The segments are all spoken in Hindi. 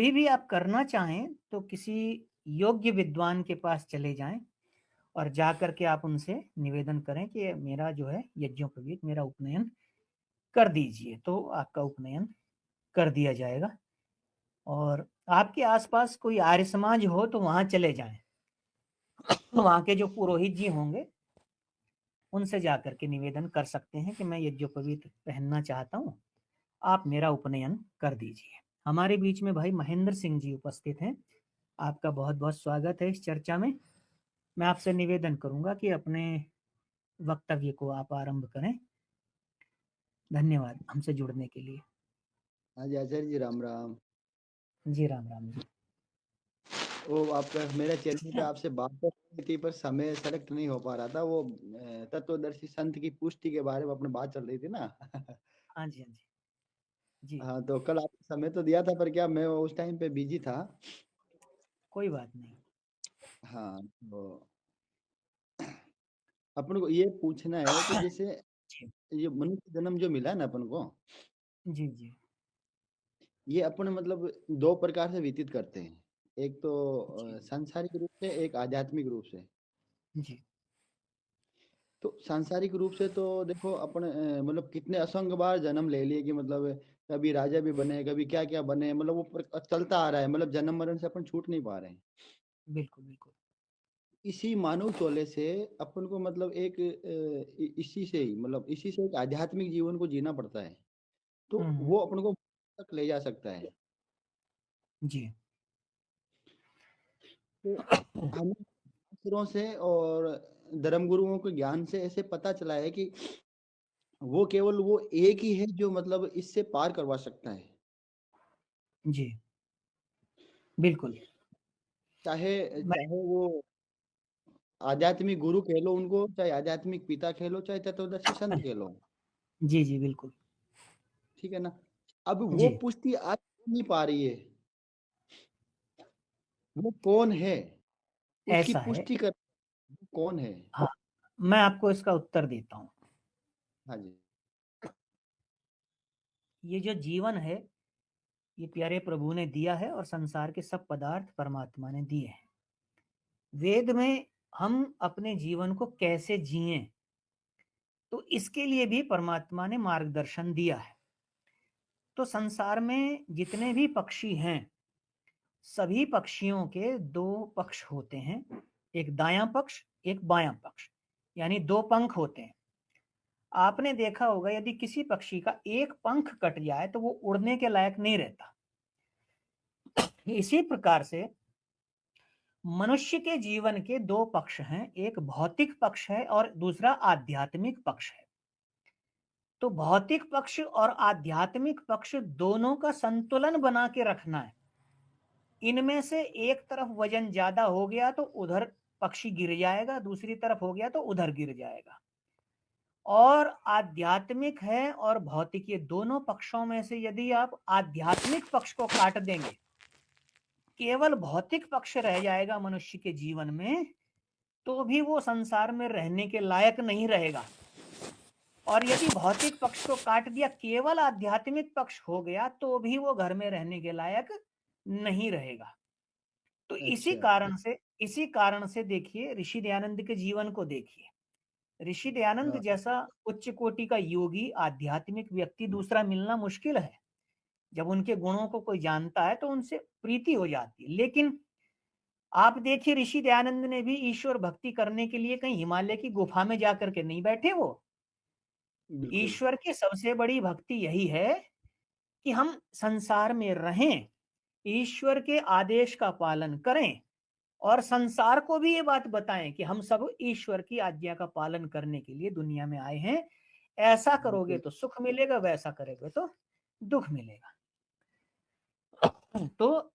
भी आप करना चाहें तो किसी योग्य विद्वान के पास चले जाएं और जाकर के आप उनसे निवेदन करें कि मेरा जो है यज्ञोपवीत मेरा उपनयन कर दीजिए, तो आपका उपनयन कर दिया जाएगा। और आपके आसपास कोई आर्य समाज हो तो वहां चले जाएं, वहां के जो पुरोहित जी होंगे उनसे जाकर के निवेदन कर सकते हैं कि मैं यज्ञोपवीत पहनना चाहता हूँ, आप मेरा उपनयन कर दीजिए। हमारे बीच में भाई महेंद्र सिंह जी उपस्थित हैं, आपका बहुत बहुत स्वागत है इस चर्चा में। मैं आपसे निवेदन करूंगा कि अपने वक्तव्य को आप आरंभ करें। धन्यवाद हमसे जुड़ने के लिए। हाँ जी आचार्य जी, राम राम। जी राम राम जी। वो आपका मेरा चैनल पे आपसे बात कर रही थी, पर समय सेलेक्ट नहीं हो पा रहा था। वो तत्वदर्शी संत की पुष्टि के बारे में अपने बात चल रही थी ना। हाँ जी, हाँ जी। जी, हाँ, तो कल आपने समय तो दिया था, पर क्या मैं उस टाइम पे बिजी था। कोई बात नहीं। हाँ, तो अपन को ये पूछना है कि जैसे जी, ये मनुष्य जन्म जो मिला है ना अपन को, जी, जी, ये अपन मतलब दो प्रकार से व्यतीत करते हैं। एक तो जी, सांसारिक रूप से, एक आध्यात्मिक रूप से। जी, तो सांसारिक रूप से तो देखो अपन मतलब कितने असंख्य बार जन्म ले लिए कि मतलब कभी राजा भी बने, कभी क्या क्या बने, मतलब वो चलता आ रहा है, मतलब जन्म मरण से अपन छूट नहीं पा रहे हैं। बिल्कुल, बिल्कुल। इसी मानव चोले से अपन को मतलब एक इसी से ही मतलब इसी से एक आध्यात्मिक जीवन को जीना पड़ता है। तो हुँ, वो अपन को तक ले जा सकता है। जी। तो हमें शास्त्रों से और धर्म गुरुओं के ज्ञान से ऐसे पता चला है कि वो केवल वो एक ही है जो मतलब इससे पार करवा सकता है। जी, बिल्कुल। चाहे मैं चाहे वो आध्यात्मिक गुरु कह लो उनको, चाहे आध्यात्मिक पिता कह लो, चाहे तत्वदर्शी संत कह लो। जी, जी, बिल्कुल। ठीक है ना। अब वो जी, पुष्टि आज नहीं पा रही है, वो कौन है, उसकी ऐसा है। पुष्टि कर, वो कौन है। हाँ, मैं आपको इसका उत्तर देता हूँ। हाँ जी। ये जो जीवन है, ये प्यारे प्रभु ने दिया है और संसार के सब पदार्थ परमात्मा ने दिए हैं। वेद में हम अपने जीवन को कैसे जिएं, तो इसके लिए भी परमात्मा ने मार्गदर्शन दिया है। तो संसार में जितने भी पक्षी हैं, सभी पक्षियों के दो पक्ष होते हैं, एक दायां पक्ष, एक बायां पक्ष, यानी दो पंख होते हैं। आपने देखा होगा यदि किसी पक्षी का एक पंख कट जाए तो वो उड़ने के लायक नहीं रहता। इसी प्रकार से मनुष्य के जीवन के दो पक्ष हैं, एक भौतिक पक्ष है और दूसरा आध्यात्मिक पक्ष है। तो भौतिक पक्ष और आध्यात्मिक पक्ष दोनों का संतुलन बना के रखना है। इनमें से एक तरफ वजन ज्यादा हो गया तो उधर पक्षी गिर जाएगा, दूसरी तरफ हो गया तो उधर गिर जाएगा। और आध्यात्मिक है और भौतिक, ये दोनों पक्षों में से यदि आप आध्यात्मिक पक्ष को काट देंगे, केवल भौतिक पक्ष रह जाएगा मनुष्य के जीवन में, तो भी वो संसार में रहने के लायक नहीं रहेगा। और यदि भौतिक पक्ष को काट दिया, केवल आध्यात्मिक पक्ष हो गया, तो भी वो घर में रहने के लायक नहीं रहेगा। तो अच्छा। इसी कारण से देखिए, ऋषि दयानंद के जीवन को देखिए। ऋषि दयानंद हाँ, जैसा उच्च कोटि का योगी आध्यात्मिक व्यक्ति दूसरा मिलना मुश्किल है। जब उनके गुणों को कोई जानता है तो उनसे प्रीति हो जाती है। लेकिन आप देखिए, ऋषि दयानंद ने भी ईश्वर भक्ति करने के लिए कहीं हिमालय की गुफा में जाकर के नहीं बैठे। वो बिल्कुल। ईश्वर की सबसे बड़ी भक्ति यही है कि हम संसार में रहें, ईश्वर के आदेश का पालन करें और संसार को भी ये बात बताएं कि हम सब ईश्वर की आज्ञा का पालन करने के लिए दुनिया में आए हैं। ऐसा करोगे बिल्कुल। तो सुख मिलेगा, वैसा करोगे तो दुख मिलेगा। तो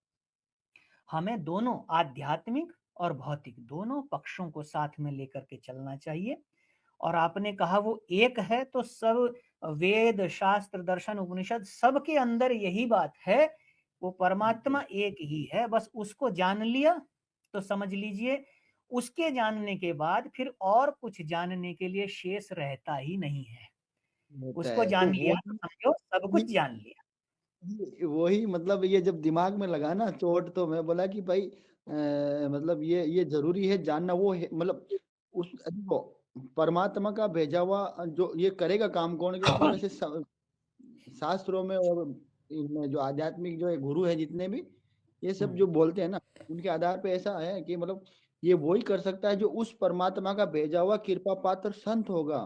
हमें दोनों आध्यात्मिक और भौतिक दोनों पक्षों को साथ में लेकर के चलना चाहिए। और आपने कहा वो एक है, तो सब वेद शास्त्र दर्शन उपनिषद सबके अंदर यही बात है। वो बिल्कुल। परमात्मा एक ही है, बस उसको जान लिया तो समझ लीजिए उसके जानने के बाद फिर और कुछ जानने के लिए शेष रहता ही नहीं है। होता उसको है तो जान वो लिया तो समझो सब कुछ भी जान लिया। वही मतलब ये जब दिमाग में लगा ना चोट, तो मैं बोला कि भाई मतलब ये जरूरी है जानना। वो है मतलब उस देखो, परमात्मा का भेजा हुआ जो ये करेगा काम कौन के, मतलब ऐसे शास्त्रों में और इनमें जो आध्यात्मिक जो है गुरु है जितने भी, ये सब जो बोलते हैं ना, उनके आधार पे ऐसा है कि मतलब ये वही कर सकता है जो उस परमात्मा का भेजा हुआ कृपा पात्र संत होगा।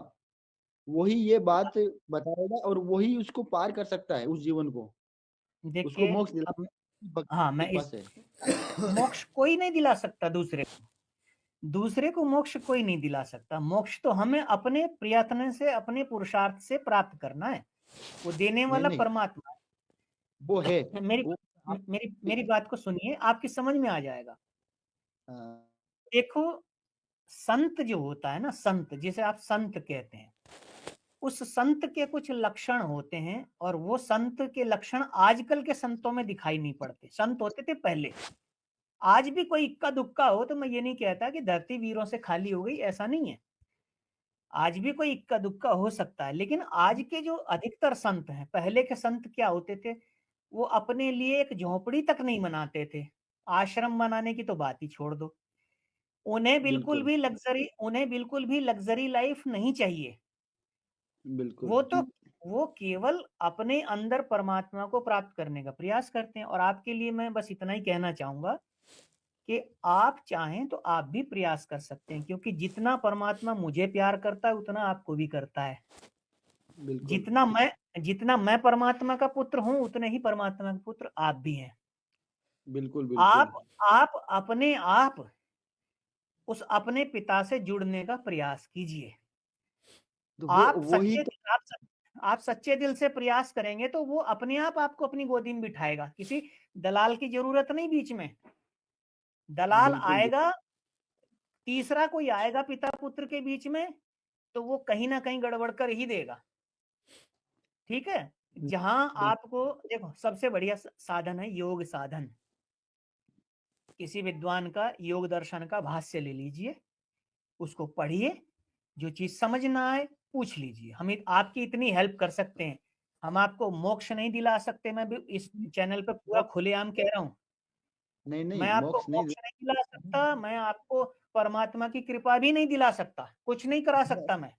वही ये बात बताएगा और वही उसको पार कर सकता है उस जीवन को, उसको देखिए मोक्ष दिला, अब भक्ति हाँ, की मैं कृपा इस से। मोक्ष कोई नहीं दिला सकता दूसरे को। दूसरे को मोक्ष कोई नहीं दिला सकता। मोक्ष तो हमें अपने प्रयत्न से, अपने पुरुषार्थ से प्राप्त करना है। वो देने नहीं वाला नहीं, परमात्मा वो है है। मेरी वो आप। मेरी मेरी बात को सुनिए, आपकी समझ में आ जाएगा। हाँ, देखो, संत जो होता है ना, संत जिसे आप संत कहते हैं, उस संत के कुछ लक्षण होते हैं, और वो संत के लक्षण आजकल के संतों में दिखाई नहीं पड़ते। संत होते थे पहले। आज भी कोई इक्का दुक्का हो तो मैं ये नहीं कहता कि धरती वीरों से खाली हो गई, ऐसा नहीं है। आज भी कोई इक्का दुक्का हो सकता है, लेकिन आज के जो अधिकतर संत हैं, पहले के संत क्या होते थे, वो अपने लिए एक झोपड़ी तक नहीं बनाते थे। आश्रम बनाने की तो बात ही छोड़ दो। बिल्कुल उन्हें बिल्कुल भी लग्जरी लाइफ नहीं चाहिए। बिल्कुल। वो तो वो केवल अपने अंदर परमात्मा को प्राप्त करने का प्रयास करते हैं। और आपके लिए मैं बस इतना ही कहना चाहूंगा कि आप चाहें तो आप भी प्रयास कर सकते हैं, क्योंकि जितना परमात्मा मुझे प्यार करता है उतना आपको भी करता है। बिल्कुल जितना मैं परमात्मा का पुत्र हूं, उतने ही परमात्मा का पुत्र आप भी हैं। बिल्कुल आप बिल्कुल। आप अपने आप उस अपने पिता से जुड़ने का प्रयास कीजिए। तो आप वो ही सच्चे तो। आप, आप सच्चे दिल से प्रयास करेंगे तो वो अपने आप आपको अपनी गोदी में बिठाएगा। किसी दलाल की जरूरत नहीं बीच में। दलाल बिल्कुल आएगा, तीसरा कोई आएगा पिता पुत्र के बीच में, तो वो कहीं ना कहीं गड़बड़ कर ही देगा। ठीक है। जहां बिल्कुल आपको देखो, सबसे बढ़िया साधन है योग साधन। किसी विद्वान का योग दर्शन का भाष्य ले लीजिए, उसको पढ़िए। जो चीज समझ ना आए पूछ लीजिए। हम आपकी इतनी हेल्प कर सकते हैं। हम आपको मोक्ष नहीं दिला सकते, मैं भी इस चैनल पे पूरा मोक्ष, खुलेआम कह रहा हूँ। नहीं मैं नहीं आपको मोक्ष नहीं मोक्ष नहीं दिला सकता, मैं आपको परमात्मा की कृपा भी नहीं दिला सकता, कुछ नहीं करा सकता मैं।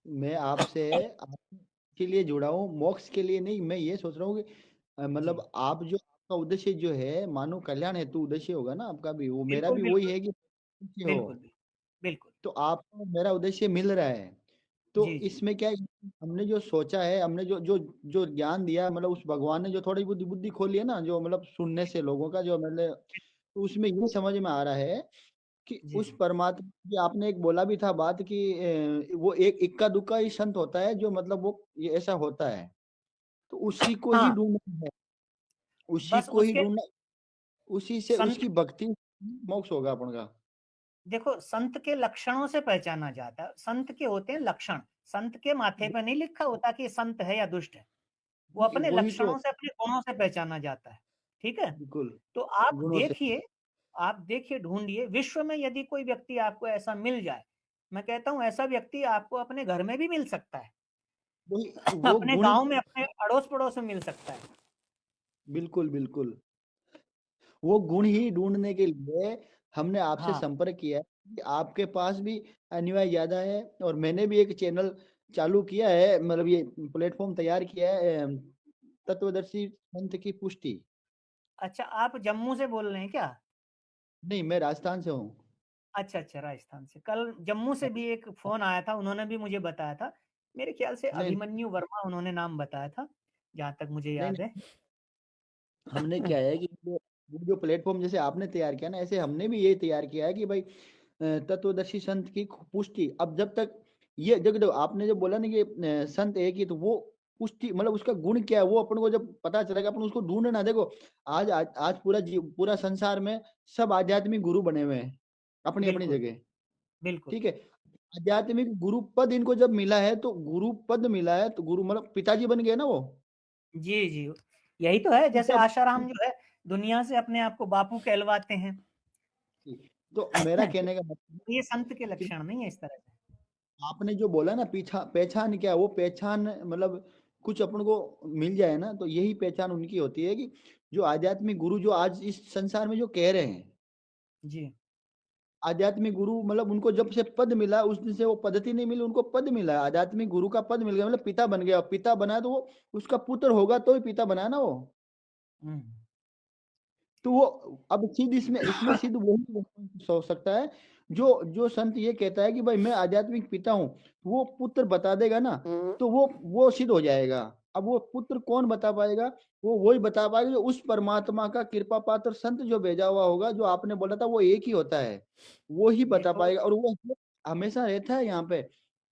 मैं आपसे आपके लिए जुड़ा हूँ, मोक्ष के लिए नहीं। मैं ये सोच रहा हूँ कि जी, मतलब आप जो आपका उद्देश्य जो है, मानो कल्याण हेतु उद्देश्य होगा ना आपका भी, वो मेरा बिल्कुल भी वही बिल्कुल है कि उद्देश्य हो। बिल्कुल बिल्कुल बिल्कुल। तो आपको मेरा उद्देश्य मिल रहा है। तो जी जी इसमें क्या है, हमने जो सोचा है, हमने जो जो जो ज्ञान दिया, मतलब उस भगवान ने जो थोड़ी बुद्धि बुद्धि खोली है ना, जो मतलब सुनने से लोगों का जो मतलब, तो उसमें ये समझ में आ रहा है कि जी उस जी। परमात्मा की, आपने एक बोला भी था बात कि वो एक इक्का दुक्का ही संत होता है जो मतलब वो ये ऐसा होता है, तो उसी को ही हाँ, ढूंढना है, उसी बस को ही उसके ढूंढना, उसी से संत, उसकी भक्ति मोक्ष होगा अपन का। देखो संत के लक्षणों से पहचाना जाता है। संत के होते हैं लक्षण। संत के माथे पर नहीं लिखा होता कि ये संत है या दुष्ट है। वो अपने वही तो। लक्षणों से, अपने गुणों से पहचाना जाता है। ठीक है। बिल्कुल। तो गुणों से। आप देखिए, ढूंढिए विश्व में, यदि कोई व्यक्ति आपको ऐसा मिल जाए। मैं कहता हूं ऐसा व्यक्ति आपको अपने घर में भी मिल सकता है, वही वो अपने गुण। गांव में, अपने अड़ोस पड़ोस में मिल सकता है। बिल्कुल बिल्कुल। वो गुण ही ढूंढने के लिए हमने आपसे हाँ। संपर्क किया है कि आपके पास भी अनुयायी ज्यादा है, और मैंने भी एक चैनल चालू किया है, मतलब ये प्लेटफॉर्म तैयार किया है, तत्वदर्शी संत की पुष्टि। अच्छा, आप जम्मू से बोल रहे हैं क्या? नहीं, मैं राजस्थान से हूँ। अच्छा अच्छा, राजस्थान से। कल जम्मू से भी एक फोन आया था, उन्होंने भी मुझे बताया था। मेरे ख्याल से नहीं अभिमन्यु वर्मा उन्होंने नाम बताया था, जहां तक मुझे नहीं याद है। नहीं, हमने क्या है कि वो जो प्लेटफॉर्म जैसे आपने तैयार किया ना, ऐसे हमने भी ये तैयार किया है कि भाई तत्वदर्शी संत की पुष्टि। अब जब तक ये जब जब आपने जो बोला ना कि संत एक ही, तो वो पुष्टि मतलब उसका गुण क्या है, वो अपन को जब पता चलेगा, अपन उसको ढूंढना। देखो आज पूरा संसार में सब आध्यात्मिक गुरु बने हुए हैं अपनी अपनी बिल्कुल जगह। बिल्कुल। ठीक है। आध्यात्मिक गुरु पद इनको जब मिला है, तो गुरु पद मिला है, तो गुरु मतलब पिताजी बन गए ना वो। जी जी, यही तो है। जैसे पिता। आशाराम जो है, दुनिया से अपने आप को बापू कहलवाते हैं। तो मेरा कहने का मतलब ये संत के कि लक्षण नहीं है इस तरह से। आपने जो बोला ना, पीछा पहचान क्या है? वो पहचान मतलब कुछ अपन को मिल जाए ना, तो यही पहचान उनकी होती है कि जो आध्यात्मिक गुरु जो आज इस संसार में जो कह रहे हैं, जी। आध्यात्मिक गुरु मतलब उनको जब से पद मिला उस दिन से वो पद्धति नहीं मिली, उनको पद मिला है, आध्यात्मिक गुरु का पद मिल गया मतलब पिता बन गया, पिता बना तो वो उसका पुत्र होगा तो ही पिता बना ना वो। हुँ। तो वो अब सिद्ध इसमें इसमें सिद्ध वही हो सकता है जो जो संत ये कहता है कि भाई मैं आध्यात्मिक पिता हूँ, वो पुत्र बता देगा ना, तो वो सिद्ध हो जाएगा। अब वो पुत्र कौन बता पाएगा? वो वही बता पाएगा जो उस परमात्मा का कृपा पात्र संत जो भेजा हुआ होगा, जो आपने बोला था वो एक ही होता है, वो ही बता देखो पाएगा और वो हमेशा रहता है यहाँ पे।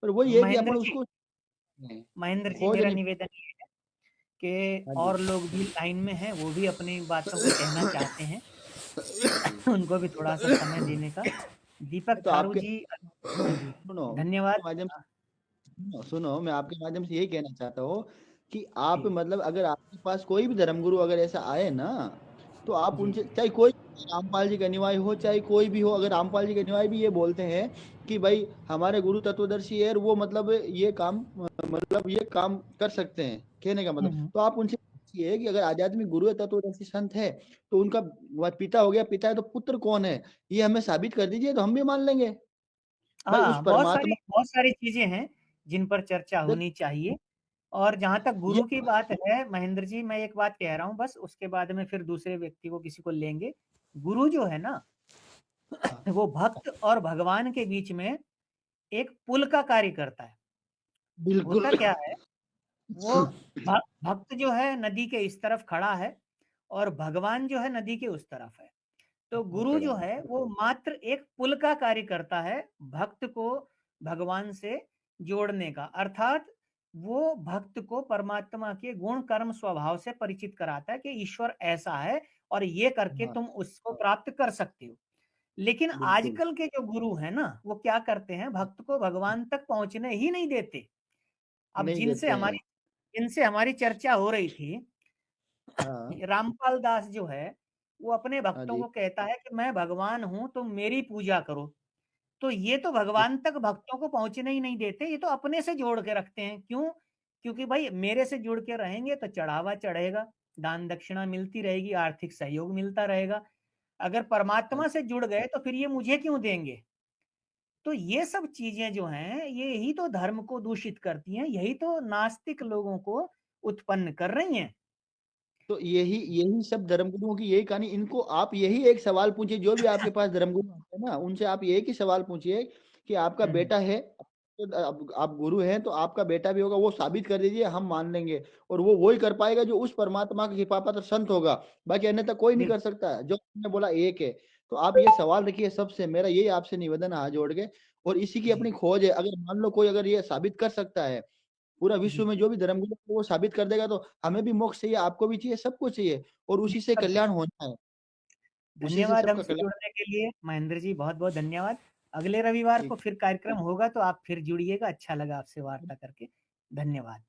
पर वही है कि अपन महेंद्र जी उसको महेंद्र जी खोज मेरा नहीं। निवेदन ये है कि हाँ जी। और लोग भी लाइन में हैं, वो भी अपनी बातों को कहना चाहते हैं। जी। उनको भी थोड़ा-सा समय देने का। दीपक तो थारू आपके जी हाँ जी, सुनो धन्यवाद। माध्यम सुनो, मैं आपके माध्यम से यही कहना चाहता हूँ कि आप जी, मतलब अगर आपके पास कोई भी धर्मगुरु अगर ऐसा आए ना, तो आप जी। उनसे चाहे कोई रामपाल जी का अनुयायी हो चाहे कोई भी हो, अगर रामपाल जी के अनुयायी भी ये बोलते हैं कि भाई हमारे गुरु तत्वदर्शी है और वो मतलब ये काम मतलब ये काम कर सकते हैं, कहने का हुँ, मतलब हुँ। तो आप उनसे पूछिए कि अगर आध्यात्मिक गुरु है तत्वदर्शी संत है तो उनका पिता हो गया, पिता है तो पुत्र कौन है, ये हमें साबित कर दीजिए तो हम भी मान लेंगे भाई उस हाँ, परमात्मा। बहुत सारी चीज़ें हैं, जिन पर चर्चा देख होनी चाहिए और जहाँ तक ये गुरु की बात है, महेंद्र जी मैं एक बात कह रहा हूँ बस उसके बाद में फिर दूसरे व्यक्ति को किसी को लेंगे। गुरु जो है ना, वो भक्त और भगवान के बीच में एक पुल का कार्य करता है। बिल्कुल। होता क्या है, वो भक्त जो है नदी के इस तरफ खड़ा है और भगवान जो है नदी के उस तरफ है। तो गुरु खड़े जो हैं। है वो मात्र एक पुल का कार्य करता है भक्त को भगवान से जोड़ने का। अर्थात वो भक्त को परमात्मा के गुण कर्म स्वभाव से परिचित कराता है कि ईश्वर ऐसा है और ये करके हाँ, तुम उसको प्राप्त कर सकते हो। लेकिन बिल्कुल, आजकल के जो गुरु हैं ना, वो क्या करते हैं भक्त को भगवान तक पहुँचने ही नहीं देते। अब नहीं देते हैं। जिनसे हमारी चर्चा हो रही थी, हाँ, रामपाल दास जो है, वो अपने हाँ भक्तों जी। को कहता है कि मैं भगवान हूँ, तुम मेरी पूजा करो। तो ये तो बिल भगवान तक भक्तों को पहुँचने ही नहीं देते, ये तो अपने से जोड़ के रखते हैं। क्यों? क्योंकि भाई मेरे से जुड़ के रहेंगे तो चढ़ावा चढ़ेगा, दान दक्षिणा मिलती रहेगी, आर्थिक सहयोग मिलता रहेगा। अगर हाँ, परमात्मा से जुड़ गए तो फिर ये मुझे क्यों देंगे? तो ये सब चीज़ें जो हैं, ये ही तो धर्म को दूषित करती हैं, यही तो नास्तिक लोगों को उत्पन्न कर रही हैं। तो यही यही सब धर्मगुरुओं की यही कहानी, इनको आप यही एक सवाल पूछिए, जो भी आपके पास धर्मगुरु आते हैं ना, उनसे आप एक ही सवाल पूछिए कि आपका हुँ, बेटा है, तो आप गुरु हैं तो आपका बेटा भी होगा, वो साबित कर दीजिए हम मान लेंगे। और वो वही कर पाएगा जो उस परमात्मा का कृपा पात्र संत होगा, बाकी अन्यथा कोई नहीं कर बिल्कुल। सकता है। जो आपने बोला एक है, तो आप ये सवाल रखिए सबसे, मेरा यही आपसे निवेदन है हाथ जोड़ के। और इसी की जी, अपनी खोज है, अगर मान लो कोई अगर ये साबित कर सकता है, पूरा विश्व जी। में जो भी धर्मगुरु है वो साबित कर देगा, तो हमें भी मोक्ष चाहिए, आपको भी चाहिए, सबको चाहिए और उसी से सब कल्याण कुछ। होना है, उसी से धन्यवाद सबका हमसे कल्याण। जुड़ने के लिए महेंद्र जी, बहुत-बहुत धन्यवाद। अगले रविवार को ठीक। फिर कार्यक्रम होगा तो आप फिर जुड़िएगा, अच्छा लगा आपसे वार्ता करके। धन्यवाद।